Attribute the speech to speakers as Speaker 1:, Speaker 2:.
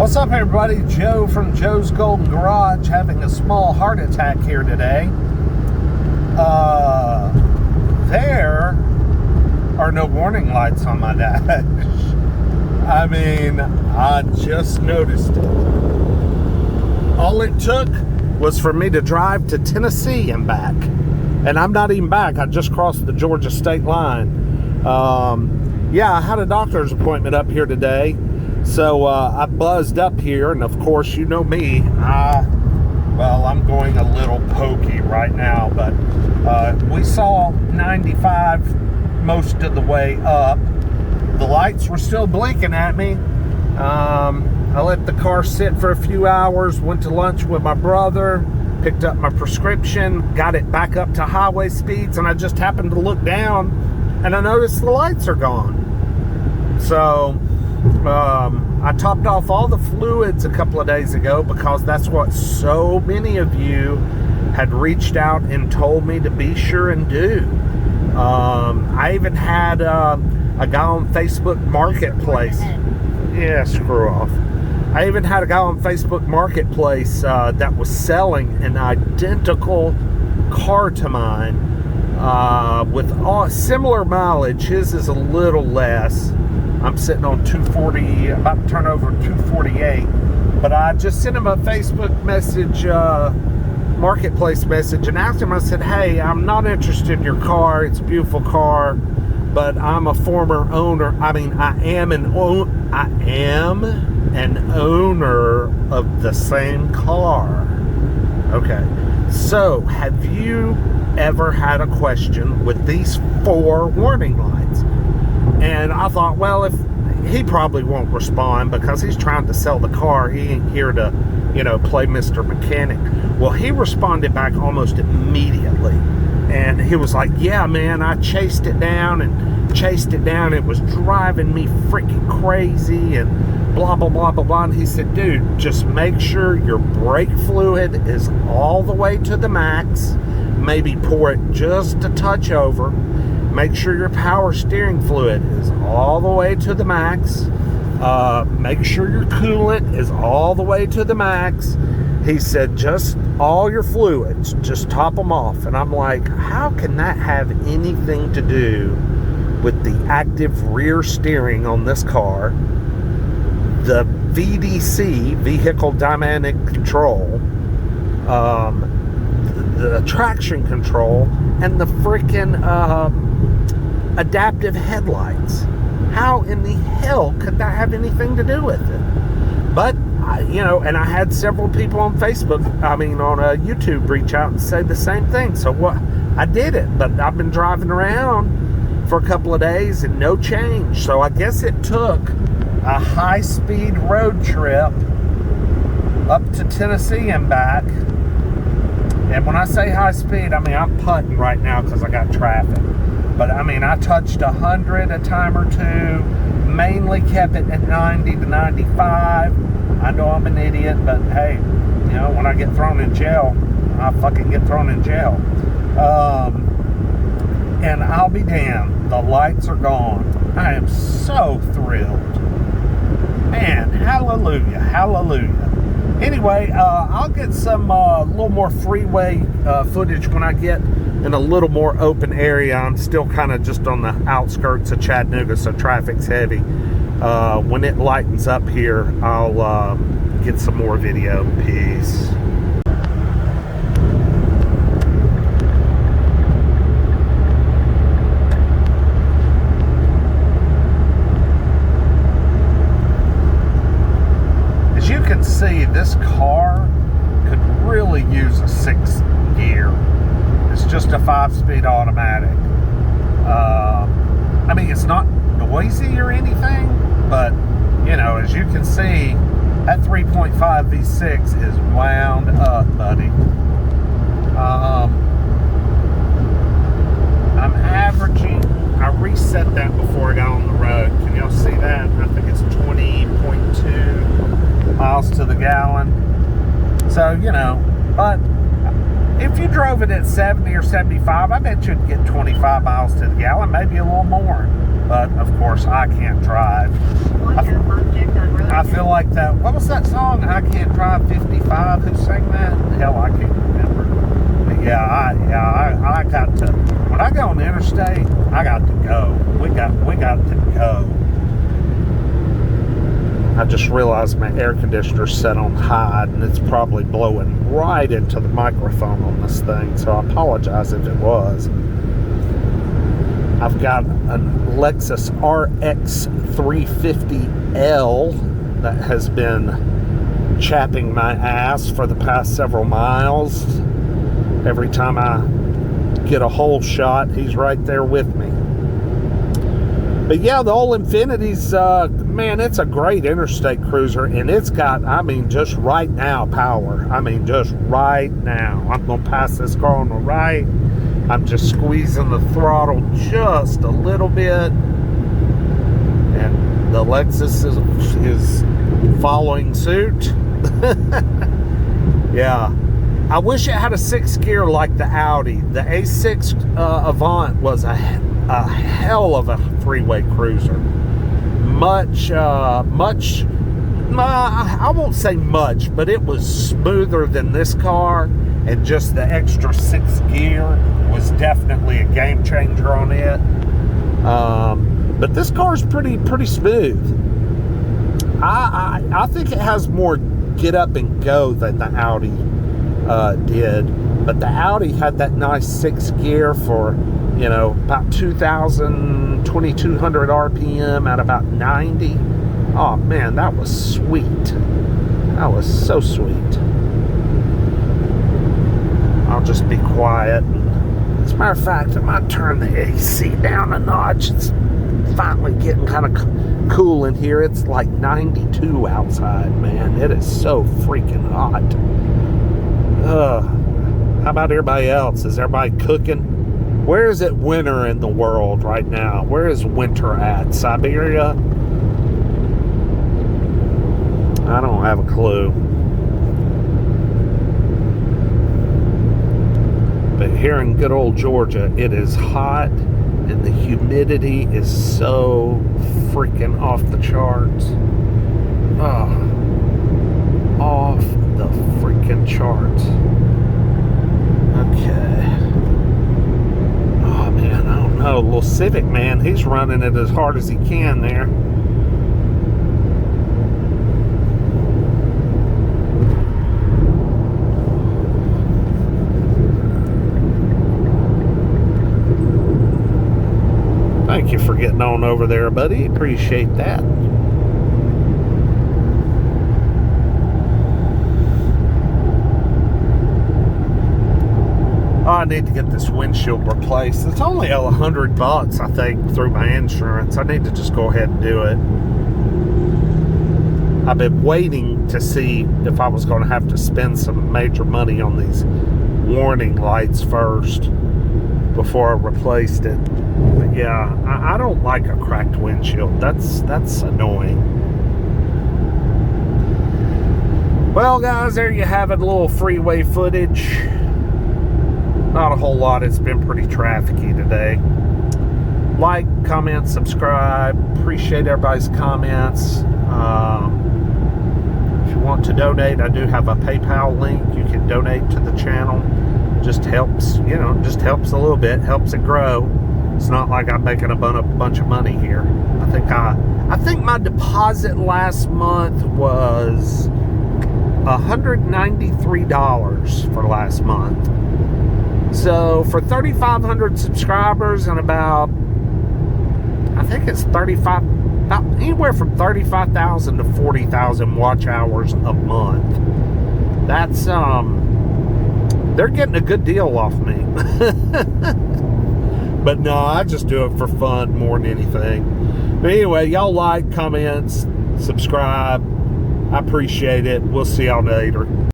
Speaker 1: What's up, everybody? Joe from Joe's Golden Garage having a small heart attack here today. There are no warning lights on my dash. I mean, I just noticed it. All it took was for me to drive to Tennessee and back. And I'm not even back. I just crossed the Georgia state line. Yeah, I had a doctor's appointment up here today. So I buzzed up here, and of course, you know me. Well, I'm going a little pokey right now, but we saw 95 most of the way up. The lights were still blinking at me. I let the car sit for a few hours, went to lunch with my brother, picked up my prescription, got it back up to highway speeds, and I just happened to look down, and I noticed the lights are gone. So I topped off all the fluids a couple of days ago because that's what so many of you had reached out and told me to be sure and do. I even had a guy on Facebook Marketplace. Yeah, screw off. I even had a guy on Facebook Marketplace that was selling an identical car to mine with similar mileage. His is a little less. I'm sitting on 240, about to turn over 248. But I just sent him a Facebook message, Marketplace message, and asked him, I said, hey, I'm not interested in your car. It's a beautiful car, but I'm a former owner. I mean, I am an owner of the same car. Okay. So, have you ever had a question with these 4 warning lights? And I thought, well, if he probably won't respond because he's trying to sell the car, he ain't here to, play Mr. Mechanic. Well, he responded back almost immediately. And he was like, yeah, man, I chased it down. It was driving me freaking crazy and blah, blah, blah, blah, blah. And he said, dude, just make sure your brake fluid is all the way to the max. Maybe pour it just a touch over. Make sure your power steering fluid is all the way to the max. Make sure your coolant is all the way to the max. He said, just all your fluids, just top them off. And I'm like, how can that have anything to do with the active rear steering on this car, the VDC, Vehicle Dynamic Control, the traction control, and the freaking adaptive headlights? How in the hell could that have anything to do with it? But and I had several people on Facebook, on YouTube, reach out and say the same thing. So what? I did it, but I've been driving around for a couple of days and no change. So I guess it took a high-speed road trip up to Tennessee and back. And when I say high speed, I'm putting right now because I got traffic. But I touched 100 a time or two, mainly kept it at 90 to 95. I know I'm an idiot, but hey, when I get thrown in jail, I fucking get thrown in jail. And I'll be damned, the lights are gone. I am so thrilled. Man, hallelujah, hallelujah. Anyway, I'll get some little more freeway footage when I get in a little more open area. I'm still kind of just on the outskirts of Chattanooga, so traffic's heavy. When it lightens up here, I'll get some more video. Peace. See, this car could really use a 6th gear. It's just a 5-speed automatic. It's not noisy or anything, but as you can see, that 3.5 V6 is wound up, buddy. I'm averaging, I reset that before I got on the road. Can y'all see that? I think it's 20.2 miles to the gallon. So, but if you drove it at 70 or 75, I bet you'd get 25 miles to the gallon, maybe a little more. But of course, I can't drive. I feel like that. What was that song? I Can't Drive 55. Who sang that? Hell, I can't remember. But yeah, I got to. When I go on the interstate, I got to go. We got to go. I just realized my air conditioner's set on high, and it's probably blowing right into the microphone on this thing. So I apologize if it was. I've got a Lexus RX 350L that has been chapping my ass for the past several miles. Every time I get a hole shot, he's right there with me. But yeah, the old Infiniti's, man, it's a great interstate cruiser, and it's got, I mean, just right now power. I mean, just right now. I'm going to pass this car on the right. I'm just squeezing the throttle just a little bit, and the Lexus is following suit. Yeah, I wish it had a 6th gear like the Audi. The A6 Avant was a hell of a freeway cruiser. I won't say much, but it was smoother than this car. And just the extra 6th gear was definitely a game changer on it. But this car is pretty smooth. I think it has more get up and go than the Audi did. But the Audi had that nice 6th gear for, you know, about 2,200 RPM at about 90. Oh man, that was sweet. That was so sweet. I'll just be quiet. As a matter of fact, I might turn the AC down a notch. It's finally getting kind of cool in here. It's like 92 outside, man. It is so freaking hot. How about everybody else? Is everybody cooking? Where is it winter in the world right now? Where is winter at? Siberia? I don't have a clue. But here in good old Georgia, it is hot, and the humidity is so freaking off the charts. Oh, off the freaking charts. Okay. Oh man, I don't know. Little Civic man, he's running it as hard as he can there. Thank you for getting on over there, buddy. Appreciate that. Oh, I need to get this windshield replaced. It's only $100, I think, through my insurance. I need to just go ahead and do it. I've been waiting to see if I was going to have to spend some major money on these warning lights first before I replaced it. But yeah, I don't like a cracked windshield. That's annoying. Well, guys, there you have it. A little freeway footage. Not a whole lot. It's been pretty trafficky today. Like, comment, subscribe. Appreciate everybody's comments. If you want to donate, I do have a PayPal link. You can donate to the channel. Just helps, you know, just helps a little bit. Helps it grow. It's not like I'm making a bunch of money here. I think my deposit last month was $193 for last month. So for 3,500 subscribers and about, I think it's about anywhere from 35,000 to 40,000 watch hours a month. That's they're getting a good deal off me. But no, I just do it for fun more than anything. But anyway, y'all like, comments, subscribe. I appreciate it. We'll see y'all later.